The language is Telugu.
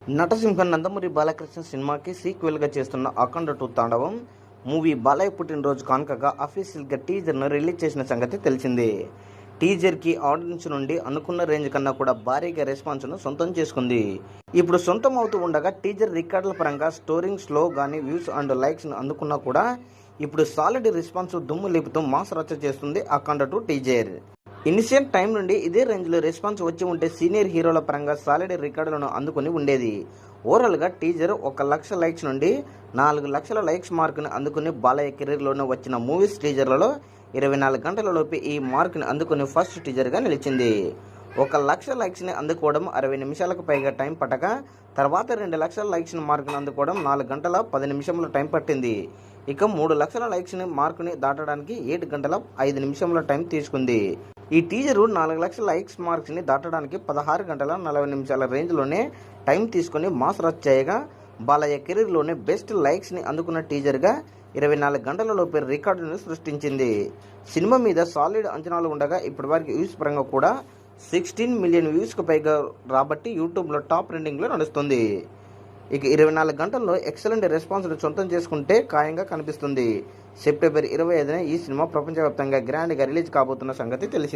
నటసింహ నందమూరి బాలకృష్ణ సినిమాకి సీక్వెల్గా చేస్తున్న అఖండ 2 తాండవం మూవీ బాలయ్య పుట్టినరోజు కానుకగా అఫీషియల్గా టీజర్ను రిలీజ్ చేసిన సంగతి తెలిసిందే. టీజర్కి ఆడియన్స్ నుండి అనుకున్న రేంజ్ కన్నా కూడా భారీగా రెస్పాన్స్ను సొంతం చేసుకుంది. ఇప్పుడు సొంతం అవుతూ ఉండగా టీజర్ రికార్డుల పరంగా స్టోరింగ్స్లో కానీ వ్యూస్ అండ్ లైక్స్ను అందుకున్నా కూడా ఇప్పుడు సాలిడ్ రెస్పాన్స్ దుమ్ము లేపుతూ మాస్ రచ్చ చేస్తుంది అఖండ 2 టీజర్. ఇనిషియల్ టైం నుండి ఇదే రేంజ్లో రెస్పాన్స్ వచ్చి ఉంటే సీనియర్ హీరోల పరంగా సాలిడ్ రికార్డులను అందుకుని ఉండేది. ఓవరాల్గా టీజర్ 1 లక్ష లైక్స్ నుండి 4 లక్షల లైక్స్ మార్కుని అందుకుని బాలయ్య కెరీర్లోనే వచ్చిన మూవీస్ టీజర్లలో 24 గంటలలోపే ఈ మార్కుని అందుకుని ఫస్ట్ టీజర్గా నిలిచింది. 1 లక్ష లైక్స్ని అందుకోవడం 60 నిమిషాలకు పైగా టైం పట్టక తర్వాత 2 లక్షల లైక్స్ మార్కుని అందుకోవడం 4 గంటల 10 నిమిషముల టైం పట్టింది. ఇక 3 లక్షల లైక్స్ని మార్కుని దాటడానికి 7 గంటల 5 నిమిషముల టైం తీసుకుంది. ఈ టీజరు 4 లక్షల లైక్స్ మార్క్స్ని దాటడానికి 16 గంటల 40 నిమిషాల రేంజ్లోనే టైం తీసుకుని మాస్ రచ్ చేయగా బాలయ్య కెరీర్లోనే బెస్ట్ లైక్స్ని అందుకున్న టీజర్గా 24 గంటలలోపే రికార్డును సృష్టించింది. సినిమా మీద సాలిడ్ అంచనాలు ఉండగా ఇప్పటివరకు వ్యూస్ పరంగా కూడా 16 మిలియన్ వ్యూస్కు పైగా రాబట్టి యూట్యూబ్లో టాప్ ట్రెండింగ్లో నడుస్తుంది. ఇక 24 గంటల్లో ఎక్సలెంట్ రెస్పాన్స్ను సొంతం చేసుకుంటే ఖాయంగా కనిపిస్తుంది. సెప్టెంబర్ 25న ఈ సినిమా ప్రపంచవ్యాప్తంగా గ్రాండ్గా రిలీజ్ కాబోతున్న సంగతి తెలిసింది.